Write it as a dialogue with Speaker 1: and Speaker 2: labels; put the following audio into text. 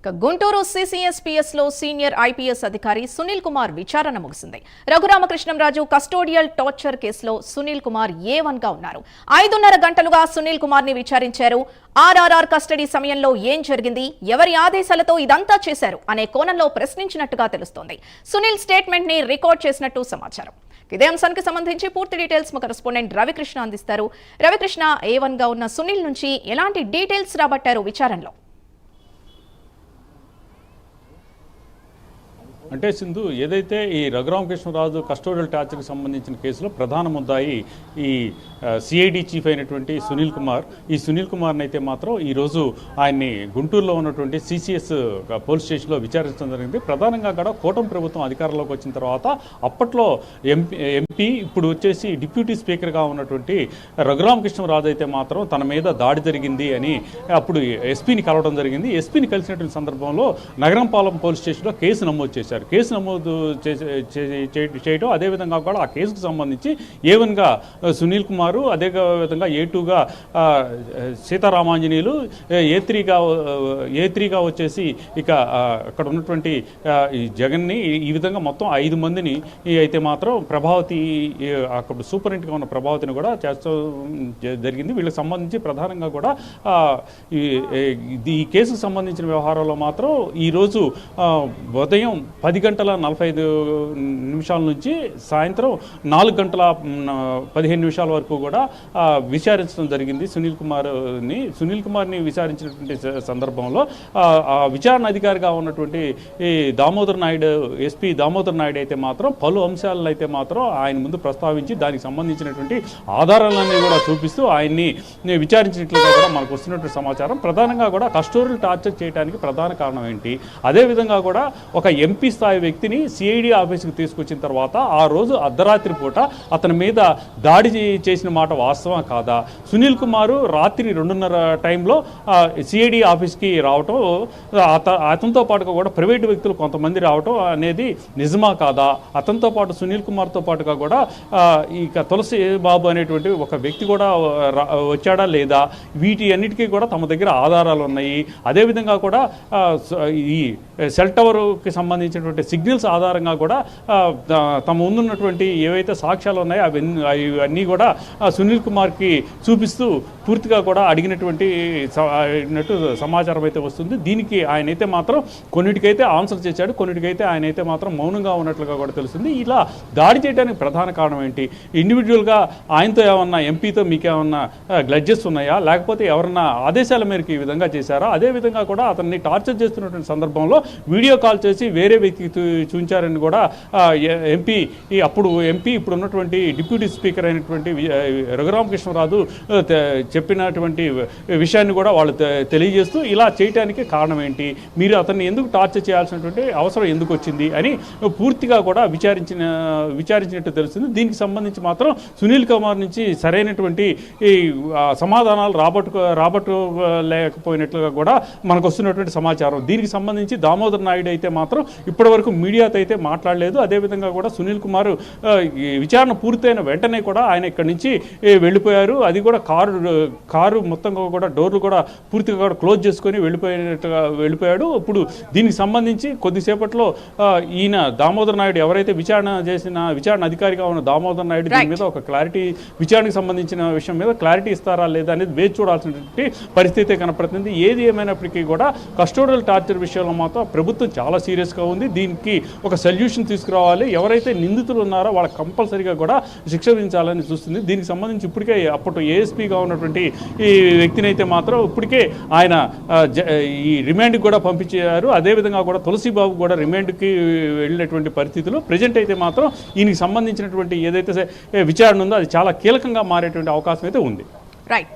Speaker 1: Guntur CCSPS లో senior IPS అధికారి సునీల్ కుమార్ విచారణ ముగిసింది. రఘురామకృష్ణంరాజు కస్టోడియల్ టార్చర్ కేసులో సునీల్ కుమార్ A1 గా ఉన్నారు. 5.5 గంటలుగా సునీల్ కుమార్ ని విచారించారు. RRR కస్టడీ సమయంలో ఏం జరిగింది, ఎవరి ఆదేశాలతో ఇదంతా చేశారు అనే కోణంలో ప్రశ్నించినట్టుగా తెలుస్తోంది. సునీల్ స్టేట్మెంట్ ని రికార్డ్ చేసినట్టు సమాచారం. ఇదే అంశానికి సంబంధించి పూర్తి డీటెయిల్స్ మా కరెస్పాండెంట్ రవికృష్ణ అందిస్తారు. రవికృష్ణ, A1 గా ఉన్న సునీల్ నుంచి ఎలాంటి డీటెయిల్స్ రాబట్టారు విచారణలో?
Speaker 2: అంటే సింధు, ఏదైతే ఈ రఘురామకృష్ణరాజు కస్టోడియల్ టార్చర్కి సంబంధించిన కేసులో ప్రధాన ముద్దాయి ఈ CID చీఫ్ అయినటువంటి సునీల్ కుమార్. ఈ సునీల్ కుమార్ని అయితే మాత్రం ఈరోజు ఆయన్ని గుంటూరులో ఉన్నటువంటి CCS పోలీస్ స్టేషన్లో విచారించడం జరిగింది. ప్రధానంగా కూడా కూటమి ప్రభుత్వం అధికారంలోకి వచ్చిన తర్వాత అప్పట్లో ఎంపీ ఇప్పుడు వచ్చేసి డిప్యూటీ స్పీకర్గా ఉన్నటువంటి రఘురామకృష్ణరాజు అయితే మాత్రం తన మీద దాడి జరిగింది అని అప్పుడు ఎస్పీని కలవడం జరిగింది. ఎస్పీని కలిసినటువంటి సందర్భంలో నగరంపాలెం పోలీస్ స్టేషన్లో కేసు నమోదు చేశారు. కేసు నమోదు చేయడం, అదేవిధంగా కూడా ఆ కేసుకు సంబంధించి A1గా సునీల్ కుమారు, అదే విధంగా A2గా సీతారామాంజనేయులు, A3గా వచ్చేసి ఇక అక్కడ ఉన్నటువంటి ఈ జగన్ని, ఈ విధంగా మొత్తం 5 మందిని అయితే మాత్రం ప్రభావతి, అక్కడ సూపరింటెండెంట్గా ఉన్న ప్రభావతిని కూడా చేస్తూ జరిగింది. వీళ్ళకి సంబంధించి ప్రధానంగా కూడా ఈ కేసుకు సంబంధించిన వ్యవహారంలో మాత్రం ఈరోజు ఉదయం 10 గంటల 45 నిమిషాల నుంచి సాయంత్రం 4 గంటల 15 నిమిషాల వరకు కూడా విచారించడం జరిగింది సునీల్ కుమార్ని విచారించినటువంటి సందర్భంలో విచారణ అధికారిగా ఉన్నటువంటి ఈ దామోదర్ నాయుడు, ఎస్పీ దామోదర్ నాయుడు అయితే మాత్రం పలు అంశాలను అయితే మాత్రం ఆయన ముందు ప్రస్తావించి దానికి సంబంధించినటువంటి ఆధారాలన్నీ కూడా చూపిస్తూ ఆయన్ని విచారించినట్లుగా కూడా మనకు వస్తున్నటువంటి సమాచారం. ప్రధానంగా కూడా కస్టోడియల్ టార్చర్ చేయడానికి ప్రధాన కారణం ఏంటి, అదేవిధంగా కూడా ఒక ఎంపీ స్థాయి వ్యక్తిని CID ఆఫీసుకు తీసుకొచ్చిన తర్వాత ఆ రోజు అర్ధరాత్రి పూట అతని మీద దాడి చేసిన మాట వాస్తవం కాదా, సునీల్ కుమారు రాత్రి 2:30 టైంలో CID ఆఫీస్కి రావటం, అతనితో పాటుగా కూడా ప్రైవేటు వ్యక్తులు కొంతమంది రావటం అనేది నిజమా కాదా, అతనితో పాటు సునీల్ కుమార్తో పాటుగా కూడా ఇక తులసి బాబు అనేటువంటి ఒక వ్యక్తి కూడా వచ్చాడా లేదా, వీటి అన్నిటికీ కూడా తమ దగ్గర ఆధారాలు ఉన్నాయి. అదేవిధంగా కూడా ఈ సెల్ టవర్కి సంబంధించినటువంటి సిగ్నల్స్ ఆధారంగా కూడా తమ ముందున్నటువంటి ఏవైతే సాక్ష్యాలు ఉన్నాయో అవన్నీ కూడా సునీల్ కుమార్కి చూపిస్తూ పూర్తిగా కూడా అడిగినట్టు సమాచారం అయితే వస్తుంది. దీనికి ఆయనైతే మాత్రం కొన్నిటికైతే ఆన్సర్ చేశాడు, కొన్నిటికైతే ఆయనైతే మాత్రం మౌనంగా ఉన్నట్లుగా కూడా తెలుస్తుంది. ఇలా దాడి చేయడానికి ప్రధాన కారణం ఏంటి, ఇండివిజువల్గా ఆయనతో ఏమన్నా, ఎంపీతో మీకేమన్నా గ్లడ్జెస్ ఉన్నాయా, లేకపోతే ఎవరన్నా ఆదేశాల మేరకు ఈ విధంగా చేశారా, అదేవిధంగా కూడా అతన్ని టార్చర్ చేస్తున్నటువంటి సందర్భంలో వీడియో కాల్ చేసి వేరే వ్యక్తికి చూపించారని కూడా అప్పుడు ఇప్పుడు ఉన్నటువంటి డిప్యూటీ స్పీకర్ అయినటువంటి రఘురామకృష్ణరాజు చెప్పినటువంటి విషయాన్ని కూడా వాళ్ళు తెలియజేస్తూ ఇలా చేయడానికి కారణం ఏంటి, మీరు అతన్ని ఎందుకు టార్చర్ చేయాల్సినటువంటి అవసరం ఎందుకు వచ్చింది అని పూర్తిగా కూడా విచారించినట్టు తెలుస్తుంది. దీనికి సంబంధించి మాత్రం సునీల్ కుమార్ నుంచి సరైనటువంటి ఈ సమాధానాలు రాబట్టులేకపోయినట్లుగా కూడా మనకు వస్తున్నటువంటి సమాచారం. దీనికి సంబంధించి దామోదర్ నాయుడు అయితే మాత్రం ఇప్పటివరకు మీడియాతో అయితే మాట్లాడలేదు. అదేవిధంగా కూడా సునీల్ కుమార్ విచారణ పూర్తయిన వెంటనే కూడా ఆయన ఇక్కడి నుంచి వెళ్ళిపోయారు. అది కూడా కారు మొత్తంగా కూడా డోర్లు కూడా పూర్తిగా కూడా క్లోజ్ చేసుకొని వెళ్ళిపోయాడు. ఇప్పుడు దీనికి సంబంధించి కొద్దిసేపట్లో ఈయన దామోదర్ నాయుడు ఎవరైతే విచారణ అధికారిగా ఉన్న దామోదర్ నాయుడు దీని మీద ఒక విచారణకు సంబంధించిన విషయం మీద క్లారిటీ ఇస్తారా లేదా అనేది వేచి చూడాల్సినటువంటి పరిస్థితి కనపడుతుంది. ఏది ఏమైనప్పటికీ కూడా కస్టోడియల్ టార్చర్ విషయంలో మాత్రం ప్రభుత్వం చాలా సీరియస్గా ఉంది. దీనికి ఒక సొల్యూషన్ తీసుకురావాలి, ఎవరైతే నిందితులు ఉన్నారో వాళ్ళకి కంపల్సరీగా కూడా శిక్ష విధించాలని చూస్తుంది. దీనికి సంబంధించి ఇప్పటికే అప్పట్లో ASPగా ఉన్నటువంటి ఈ వ్యక్తిని అయితే మాత్రం ఇప్పటికే ఆయన ఈ రిమాండ్కి కూడా పంపించారు. అదేవిధంగా కూడా తులసి బాబు కూడా రిమాండ్కి వెళ్ళినటువంటి పరిస్థితులు ప్రజెంట్ అయితే మాత్రం ఈయనకి సంబంధించినటువంటి ఏదైతే విచారణ ఉందో అది చాలా కీలకంగా మారేటువంటి అవకాశం అయితే ఉంది.
Speaker 1: రైట్.